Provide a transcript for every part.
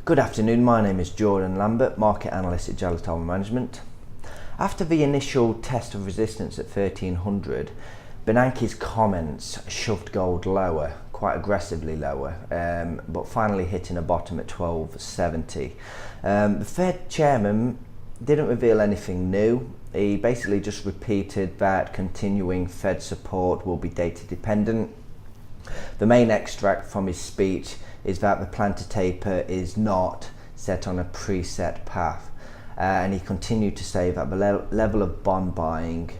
Good afternoon, my name is Jordan Lambert, market analyst at Gelatal Management. After the initial test of resistance at 1300, Bernanke's comments shoved gold lower, quite aggressively lower, but finally hitting a bottom at 1270. The Fed chairman didn't reveal anything new. He basically just repeated that continuing Fed support will be data dependent. The main extract from his speech is that the plan to taper is not set on a preset path, and he continued to say that the level of bond buying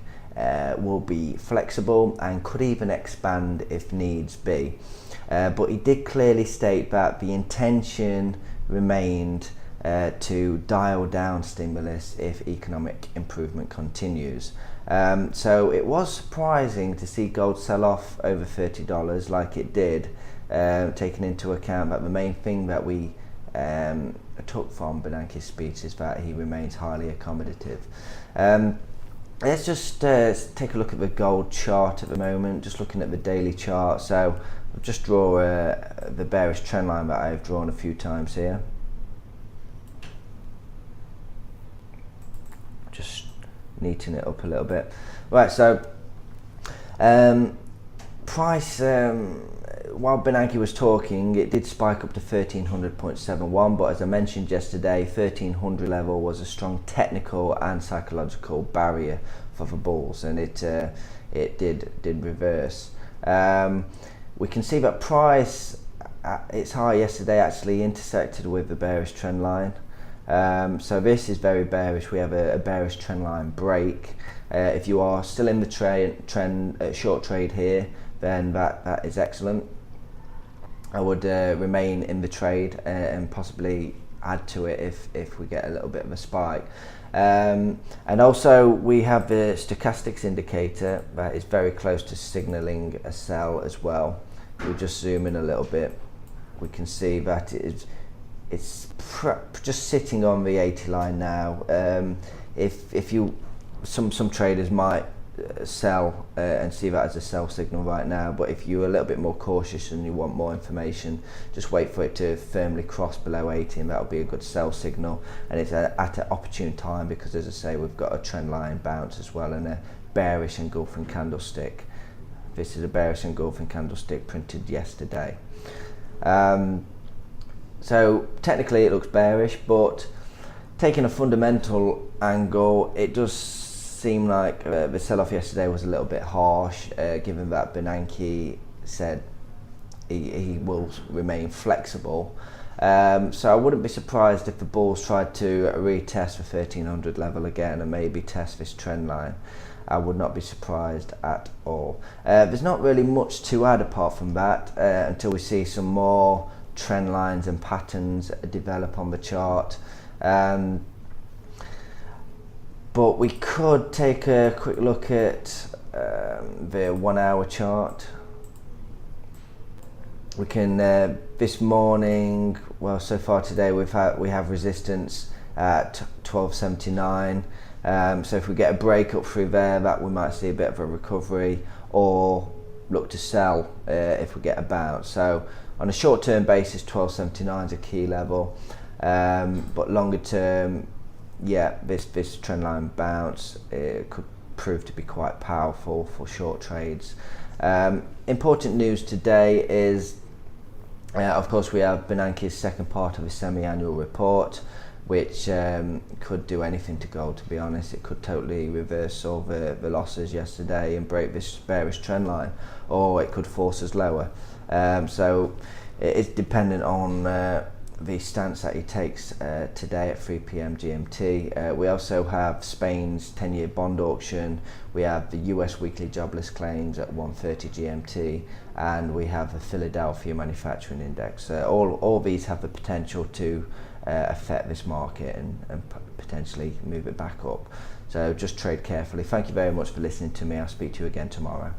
will be flexible and could even expand if needs be. But he did clearly state that the intention remained to dial down stimulus if economic improvement continues. So it was surprising to see gold sell off over $30 like it did, taking into account that the main thing that we took from Bernanke's speech is that he remains highly accommodative. Let's just take a look at the gold chart at the moment, just looking at the daily chart. So I'll just draw the bearish trend line that I've drawn a few times here. Just neaten it up a little bit. Right, so price, while Bernanke was talking, it did spike up to 1300.71, but as I mentioned yesterday, 1300 level was a strong technical and psychological barrier for the bulls, and it did reverse. We can see that price at its high yesterday actually intersected with the bearish trend line. So this is very bearish. We have a bearish trend line break. If you are still in the short trade here, then that is excellent. I would remain in the trade and possibly add to it if we get a little bit of a spike. And also we have the stochastics indicator that is very close to signaling a sell as well. If we just zoom in a little bit, we can see that it's just sitting on the 80 line now. If you some traders might sell and see that as a sell signal right now, but if you're a little bit more cautious and you want more information, just wait for it to firmly cross below 80 and that'll be a good sell signal. And it's at an opportune time because, as I say, we've got a trend line bounce as well and a bearish engulfing candlestick. This is a bearish engulfing candlestick printed yesterday. So technically it looks bearish, but taking a fundamental angle, it does seem like the sell-off yesterday was a little bit harsh, given that Bernanke said he will remain flexible. So I wouldn't be surprised if the bulls tried to retest the 1300 level again and maybe test this trend line. I would not be surprised at all. There's not really much to add apart from that until we see some more trend lines and patterns develop on the chart. But we could take a quick look at the 1 hour chart. We can this morning, well, so far today we have resistance at 1279. So if we get a break up through there, that we might see a bit of a recovery, or look to sell if we get a bounce. So on a short-term basis, 1279 is a key level, but longer term, yeah, this trend line bounce could prove to be quite powerful for short trades. Important news today is, of course, we have Bernanke's second part of his semi-annual report, which could do anything to gold, to be honest. It could totally reverse all the losses yesterday and break this bearish trend line, or it could force us lower. So it is dependent on the stance that he takes today at 3 p.m. GMT. We also have Spain's 10-year bond auction, we have the US Weekly Jobless Claims at 1:30 GMT, and we have the Philadelphia Manufacturing Index. All these have the potential to affect this market and potentially move it back up. So just trade carefully. Thank you very much for listening to me. I'll speak to you again tomorrow.